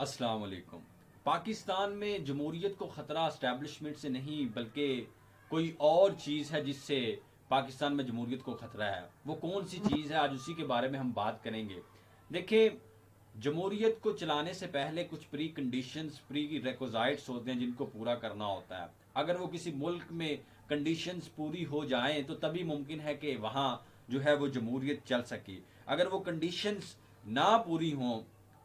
अस्सलाम वालेकुम। पाकिस्तान में जमहूरियत को ख़तरा इस्टेब्लिशमेंट से नहीं बल्कि कोई और चीज़ है जिससे पाकिस्तान में जमहूरियत को ख़तरा है। वो कौन सी चीज़ है, आज उसी के बारे में हम बात करेंगे। देखिए, जमहूरियत को चलाने से पहले कुछ प्री कंडीशंस, प्री रिक्विज़ाइट्स होते हैं जिनको पूरा करना होता है। अगर वो किसी मुल्क में कंडीशंस पूरी हो जाएं तो तभी मुमकिन है कि वहाँ जो है वो जमहूरियत चल सके। अगर वो कंडीशंस ना पूरी हों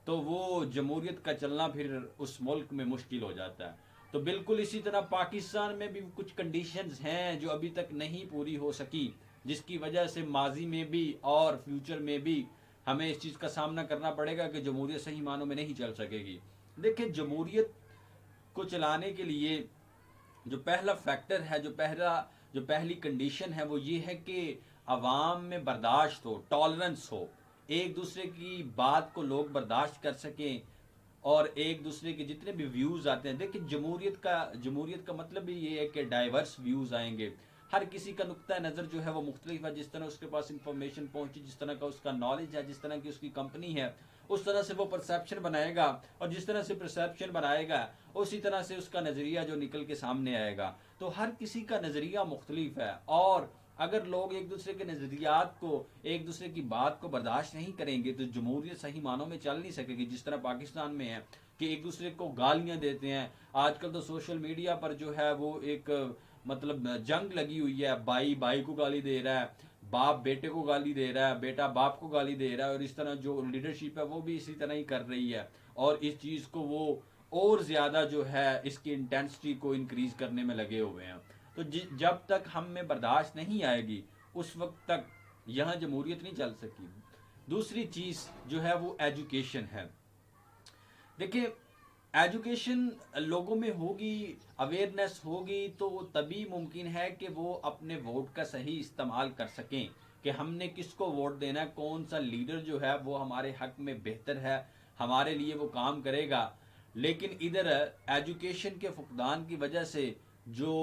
तो वो जमहूरियत का चलना फिर उस मुल्क में मुश्किल हो जाता है। तो बिल्कुल इसी तरह पाकिस्तान में भी कुछ कंडीशंस हैं जो अभी तक नहीं पूरी हो सकी, जिसकी वजह से माजी में भी और फ्यूचर में भी हमें इस चीज़ का सामना करना पड़ेगा कि जमहूरियत सही मानों में नहीं चल सकेगी। देखिए, जमहूरियत को चलाने के लिए जो पहला फैक्टर है, जो पहली कंडीशन है, वो ये है कि अवाम में बर्दाश्त हो, टॉलरेंस हो, एक दूसरे की बात को लोग बर्दाश्त कर सकें और एक दूसरे के जितने भी व्यूज़ आते हैं। देखिए, जमहूरियत का मतलब भी ये है कि डाइवर्स व्यूज़ आएंगे। हर किसी का नुक्ता नज़र जो है वो मुख्तलिफ है। जिस तरह उसके पास इंफॉर्मेशन पहुंची, जिस तरह का उसका नॉलेज है, जिस तरह की उसकी कंपनी है, उस तरह से वो परसेप्शन बनाएगा। और जिस तरह से परसेप्शन बनाएगा उसी तरह से उसका नज़रिया जो निकल के सामने आएगा। तो हर किसी का नज़रिया मुख्तलिफ है और अगर लोग एक दूसरे के नज़रियात को, एक दूसरे की बात को बर्दाश्त नहीं करेंगे तो जमहूरियत सही मानों में चल नहीं सकेगी। जिस तरह पाकिस्तान में है कि एक दूसरे को गालियां देते हैं। आजकल तो सोशल मीडिया पर जो है वो एक मतलब जंग लगी हुई है। भाई भाई को गाली दे रहा है, बाप बेटे को गाली दे रहा है, बेटा बाप को गाली दे रहा है, और इस तरह जो लीडरशिप है वो भी इसी तरह ही कर रही है। और इस चीज़ को वो और ज़्यादा जो है इसकी इंटेंसिटी को इंक्रीज करने में लगे हुए हैं। तो जब तक हम में बर्दाश्त नहीं आएगी उस वक्त तक यहाँ जमहूरियत नहीं चल सकी। दूसरी चीज़ जो है वो एजुकेशन है। देखिए, एजुकेशन लोगों में होगी, अवेयरनेस होगी तो तभी मुमकिन है कि वो अपने वोट का सही इस्तेमाल कर सकें कि हमने किसको वोट देना है, कौन सा लीडर जो है वो हमारे हक में बेहतर है, हमारे लिए वो काम करेगा। लेकिन इधर एजुकेशन के फुकदान की वजह से जो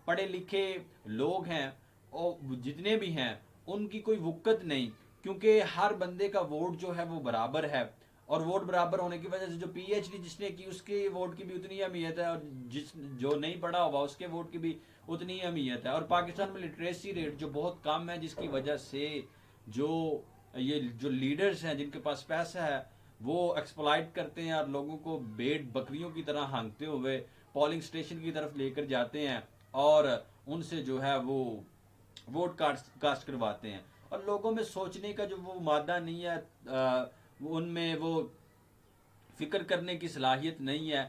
पढ़े लिखे लोग हैं और जितने भी हैं उनकी कोई वुक्कत नहीं, क्योंकि हर बंदे का वोट जो है वो बराबर है। और वोट बराबर होने की वजह से जो पीएचडी जिसने की उसके वोट की भी उतनी अहमियत है और जिस जो नहीं पढ़ा हुआ उसके वोट की भी उतनी अहमियत है। और पाकिस्तान में लिटरेसी रेट जो बहुत कम है, जिसकी वजह से जो ये जो लीडर्स हैं जिनके पास पैसा है वो एक्सप्लॉइट करते हैं और लोगों को भेड़ बकरियों की तरह हाँकते हुए पोलिंग स्टेशन की तरफ लेकर जाते हैं और उनसे जो है वो वोट कास्ट करवाते हैं। और लोगों में सोचने का जो वो मादा नहीं है, उनमें वो फिक्र करने की सलाहियत नहीं है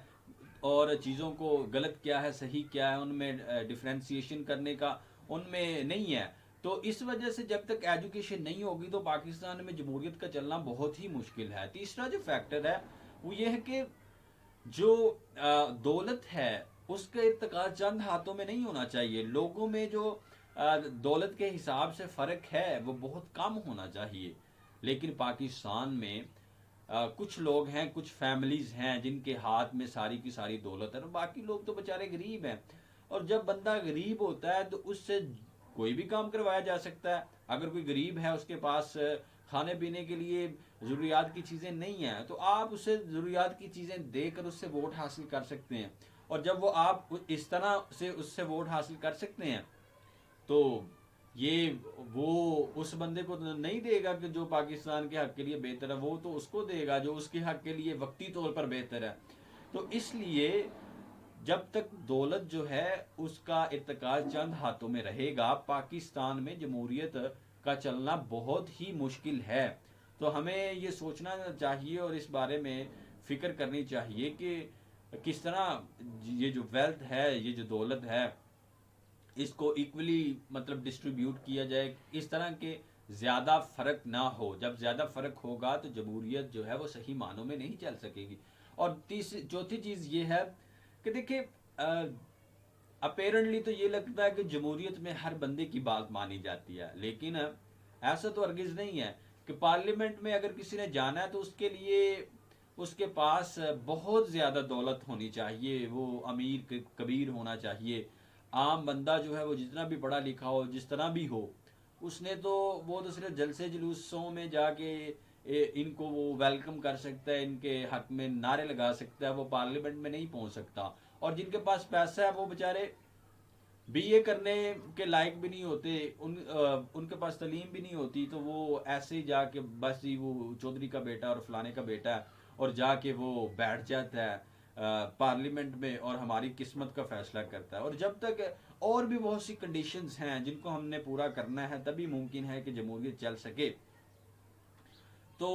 और चीज़ों को गलत क्या है सही क्या है उनमें डिफ्रेंसिएशन करने का उनमें नहीं है। तो इस वजह से जब तक एजुकेशन नहीं होगी तो पाकिस्तान में जमहूरियत का चलना बहुत ही मुश्किल है। तीसरा जो फैक्टर है वो ये है कि जो दौलत है उसका इर्तिका चंद हाथों में नहीं होना चाहिए। लोगों में जो दौलत के हिसाब से फ़र्क है वो बहुत कम होना चाहिए। लेकिन पाकिस्तान में कुछ लोग हैं, कुछ फैमिलीज हैं जिनके हाथ में सारी की सारी दौलत है और बाकी लोग तो बेचारे गरीब हैं। और जब बंदा गरीब होता है तो उससे कोई भी काम करवाया जा सकता है। अगर कोई गरीब है उसके पास खाने पीने के लिए ज़रूरियात की चीज़ें नहीं हैं तो आप उसे ज़रूरियात की चीज़ें देकर उससे वोट हासिल कर सकते हैं। और जब वो आप इस तरह से उससे वोट हासिल कर सकते हैं तो ये वो उस बंदे को नहीं देगा कि जो पाकिस्तान के हक के लिए बेहतर है, वो तो उसको देगा जो उसके हक के लिए वक्ती तौर पर बेहतर है। तो इसलिए जब तक दौलत जो है उसका इत्तेकाल चंद हाथों में रहेगा पाकिस्तान में जमहूरियत का चलना बहुत ही मुश्किल है। तो हमें ये सोचना चाहिए और इस बारे में फिक्र करनी चाहिए कि किस तरह ये जो वेल्थ है, ये जो दौलत है, इसको इक्वली मतलब डिस्ट्रीब्यूट किया जाए, इस तरह के ज़्यादा फ़र्क ना हो। जब ज़्यादा फ़र्क होगा तो जमहूरियत जो है वो सही मानों में नहीं चल सकेगी। और तीसरी चौथी चीज़ ये है कि देखिए, अपेरेंटली तो ये लगता है कि जमहूरियत में हर बंदे की बात मानी जाती है, लेकिन ऐसा तो हरगिज़ नहीं है कि पार्लियामेंट में अगर किसी ने जाना है तो उसके लिए उसके पास बहुत ज़्यादा दौलत होनी चाहिए, वो अमीर कबीर होना चाहिए। आम बंदा जो है वो जितना भी पढ़ा लिखा हो, जिस तरह भी हो, उसने तो वो तो सिर्फ जलसे जुलूसों में जाके इनको वो वेलकम कर सकता है, इनके हक में नारे लगा सकता है, वो पार्लियामेंट में नहीं पहुंच सकता। और जिनके पास पैसा है वो बेचारे बीए करने के लायक भी नहीं होते, उनके पास तालीम भी नहीं होती, तो वो ऐसे ही जाके बस ही वो चौधरी का बेटा और फलाने का बेटा है और जाके वो बैठ जाता है पार्लियामेंट में और हमारी किस्मत का फैसला करता है। और जब तक और भी बहुत सी कंडीशंस हैं जिनको हमने पूरा करना है तभी मुमकिन है कि जमहूरियत चल सके। तो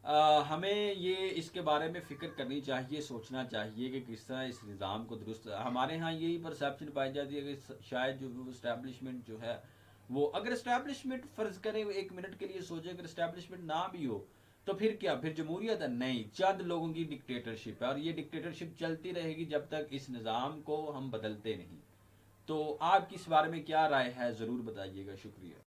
हमें ये इसके बारे में फ़िक्र करनी चाहिए, सोचना चाहिए कि किस तरह इस निज़ाम को दुरुस्त। हमारे यहाँ यही परसेप्शन पाई जाती है कि शायद जो इस्टेब्लिशमेंट जो है वो, अगर इस्टेब्लिशमेंट फ़र्ज़ करें एक मिनट के लिए सोचें, अगर इस्टेब्लिशमेंट ना भी हो तो फिर क्या, फिर जमहूरियत है? नहीं, चंद लोगों की डिक्टेटरशिप है और ये डिक्टेटरशिप चलती रहेगी जब तक इस निज़ाम को हम बदलते नहीं। तो आपकी इस बारे में क्या राय है, ज़रूर बताइएगा। शुक्रिया।